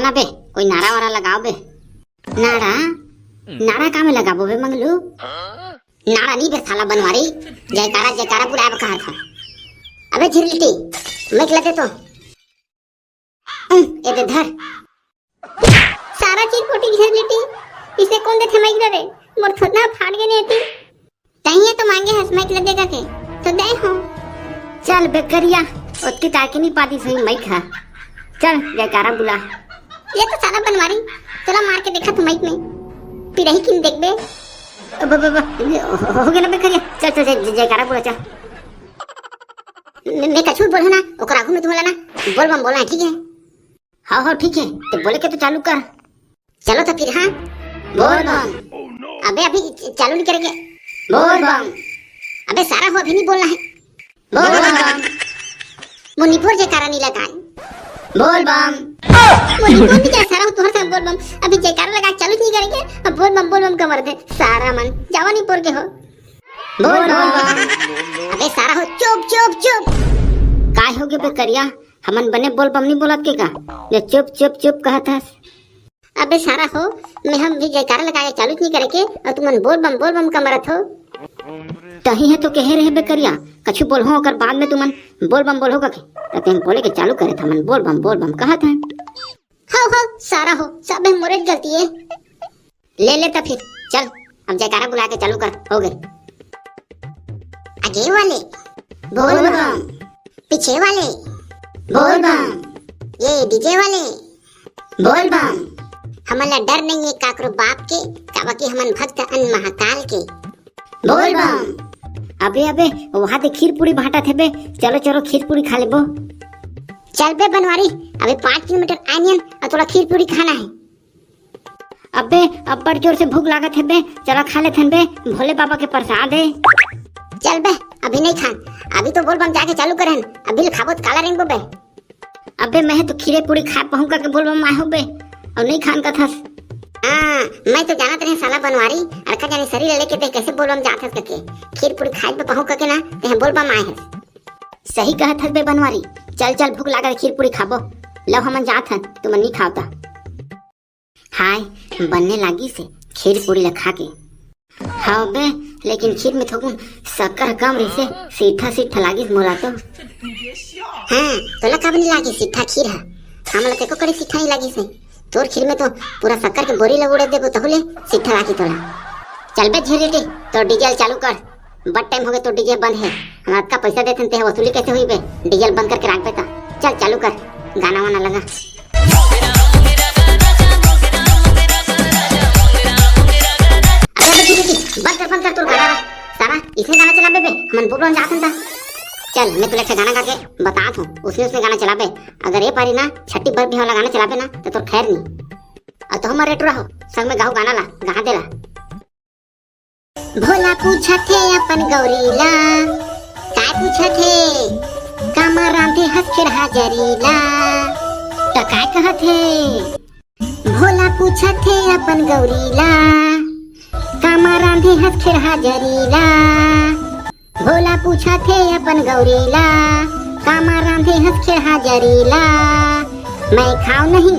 चला ना बे, कोई नारा वारा लगाओ बे। नारा नारा कहाँ में लगाबो बे मंगलू? नारा नहीं बे साला बनवारी, जयकारा जयकारा पूरा अब कहा था। अबे झिरलिटी मैक लगे तो ये दे धर सारा चीज फोटी झिरलिटी, इसे कौन दे थे मैक रे? मोर थोड़ा फाड़ के नहीं थी तहिए तो मांगे हंस मैक लगेगा के तो दे हो। चल बेकरिया उसकी ताकि नहीं पाती सही मैक है। चल जयकारा बुला। ये तो साला बनवारी चला मार के देखा तू मैक में फिर रही किन देख बे। हो गया ना बेकरिया, चल चल जयकारा बुला चल। मैं कछू बोल ना ओकर आगू में तुम्हारा ना बोल बम बोलना है ठीक है? हाँ ठीक है तो बोले के तो चालू कर। चलो तो फिर हाँ बोल बम। अबे अभी चालू नहीं करेंगे बोल बम। अबे सारा हो अभी नहीं बोलना है बोल बम। मुनीपुर जयकारा नहीं लगाए बोल बम। मुनीपुर भी क्या सारा हो तुम्हारे साथ बोल बम। अभी जयकारा लगा चालू नहीं करेंगे अब बोल बम का मर दे सारा मन जावा नहीं पोर के हो बोल बम। अबे सारा हो चुप चुप चुप काय हो गए बेकरिया? हमन बने बोल बम नहीं बोलत के का ये चुप चुप चुप कहत हस? अबे सारा हो मैं हम भी जयकारा लगाए चालू नहीं करेंगे और तुमन बोल बम का मरत हो तही है तो कहे रहे बेकरिया कछु बोल हो कर बाद में तुमन बोल बम बोल होगा के तो हम बोले के चालू करे था मन बोल बम कहत है। हो सारा हो सब है मोरे गलती है ले तो फिर चल अब जयकारा बुला के चालू कर हो गए। आगे वाले बोल बम, पीछे वाले बोल बम, ये डीजे वाले बोल बम। हमारा डर नहीं है काकरो बाप के काबा के हमन भक्त अन महाकाल के बोल बम। अबे वहाँ दे खीर पूरी भाटा थे बे, चलो खीर पूरी खा ले बो। चल बे बनवारी अबे 5 किलोमीटर आनियन और थोड़ा खीर पूरी खाना है। अबे अब बड़ जोर से भूख लागत है बे, चलो खा ले थन बे, भोले बाबा के प्रसाद है। चल बे अभी नहीं खान, अभी तो बोल बम जाके चालू करन, अभी ले खाबो तो काला रेंगबो बे। अबे मैं तो खीरे पूरी खा पाऊँ का के बोल बम आए हो बे और नहीं खान का थस। मैं तो जानत रहे साला बनवारी अड़का जाने शरीर लेके दे कैसे बोल बम जात हस करके खीर पूरी खाए पे पहुँ करके ना ते बोल बम आए हस। सही कहत हस बे बनवारी, चल भूख लागल खीर पूरी खाबो लो हमन जात हन तुम नहीं खावता। हाय बनने लागी से खीर पूरी ला खा के। हाँ बे लेकिन खीर में थोकुन शक्कर कम रही से सीठा लागी मोला तो। हाँ तोला कब नहीं लागी सीठा खीर है हमला तेको कड़ी सीठा नहीं लागी से तोर खीर में तो पूरा शक्कर के बोरी लग उड़े देबो तहुले सीठा लागी तोला। चल बे झिरलिटी तो डीजल चालू कर, बट टाइम हो गया तो डीजल बंद है, हम का पैसा देते हैं वसूली कैसे हुई बे? डीजल बंद करके रख बेटा, चल चालू कर गाना वाना लगा। बंद कर तू गाना सारा इसे गाना चला बे हमन बोल जात था। चल मैं तुले गाना गा के बतात हूँ उसने गाना चला बे, अगर ये पारी ना छठी भर भी वाला गाना चला बे ना तो तोर खैर नहीं और तो हम रेट रहो संग में गाओ गाना ला गा देला। भोला पूछा थे अपन गौरीला काय पूछा थे कामा रांधे हस्कर हाजरीला तो काय कहत है? भोला पूछा थे अपन गौरीला कामा रांधे हस्कर हाजरीला। भोला पूछा थे अपन गौरीला कामा रांधे हस्कर हाजरीला। मैं खाऊं नहीं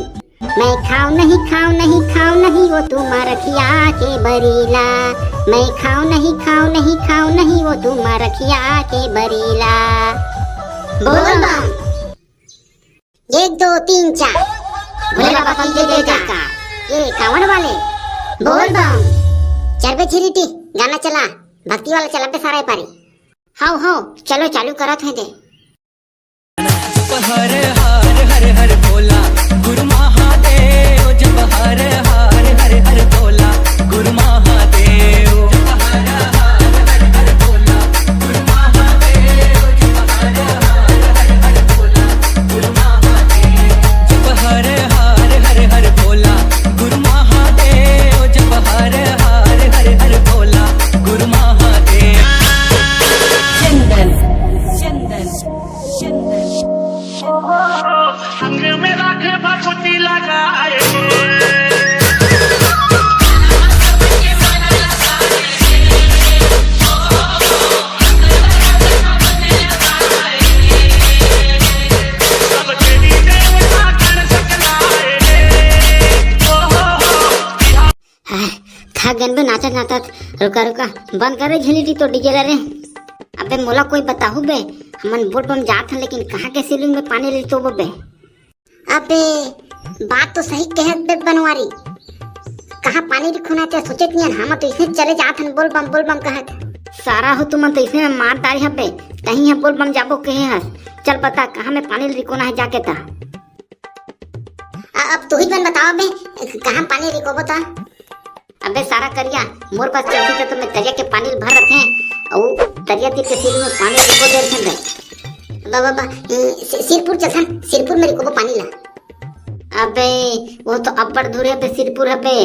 वो तुम्हारा रखिया के बरीला। मैं खाऊं नहीं वो तुम्हारा रखिया के बरीला। बोल बम 1 2 3 4 भोले बाबा की जय जयकार ये कांवड़ वाले बोल बम। चल बे झिरलिटी गाना चला भक्ति वाला चला बे सारा पारी। हाँ चलो चालू करत है दे। हर हर हर हर भोला गुरु महादेव जब हर हर हर हर भोला गुरु महादेव हर हर हर हर भोला गुरु महादेव जब हर हर हर हर भोला गुरु महादेव जब हर हर हर हर भोला गुरु महादेव जब हर हर हर हर भोला गुरु महादेव। चंदन संग में राखे भगवती गन बे नाचत नाचत रुका रुका बंद करे झिली तो डीजे रे। अबे मोला कोई बताहु बे, हमन बोल बम जात हन लेकिन कहाँ के सीलिंग में पानी ली तो बे। अबे बात तो सही कहत बे बनवारी, कहाँ पानी दिखुना ते सोचत नहीं हम तो इसने चले जात हन बोल बम कहत। सारा हो तुम तो इसने में मार डारी हबे, कहीं है बोल बम जाबो कहे हस। चल बता कहाँ में पानी रिकोना है जाके ता। अब तू ही बन बताओ बे कहाँ पानी रिकोबो ता। अबे सारा करिया मोर पास चलती तो मैं तरिया के पानी भर रखे और तरिया तीर के सील में पानी रिको दे रखे बे। बाबा सिरपुर चलथन, सिरपुर में रिकोबो पानी ला। अबे वो तो अब्बड़ दूर है बे, सिरपुर है बे,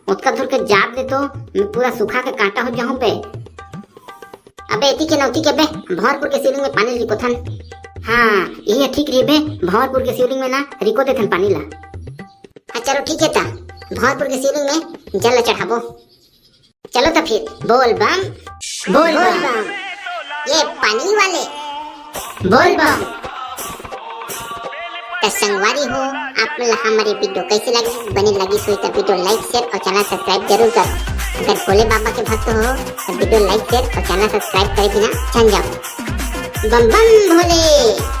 उसका दूर के जात दे तो मैं पूरा सूखा के कांटा हो जाऊं बे। अबे एती के नौती के बे भंवरपुर के सीलिंग में पानी रिको थन। हाँ यही ठीक रही बे, भंवरपुर के सीलिंग में ना रिको देथन पानी ला। हाँ चलो ठीक है ता, भंवरपुर के सीलिंग में जल चढ़ाबो। चलो तो फिर बोल बम बोल बम, ये पानी वाले बोल बम। तो संगवारी हो आप लोग हमारे वीडियो कैसे लगी, बने लगी सो तो वीडियो लाइक शेयर और चैनल सब्सक्राइब जरूर कर। अगर भोले बाबा के भक्त हो तो वीडियो लाइक शेयर और चैनल सब्सक्राइब करे बिना चल जाओ। बम बम भोले।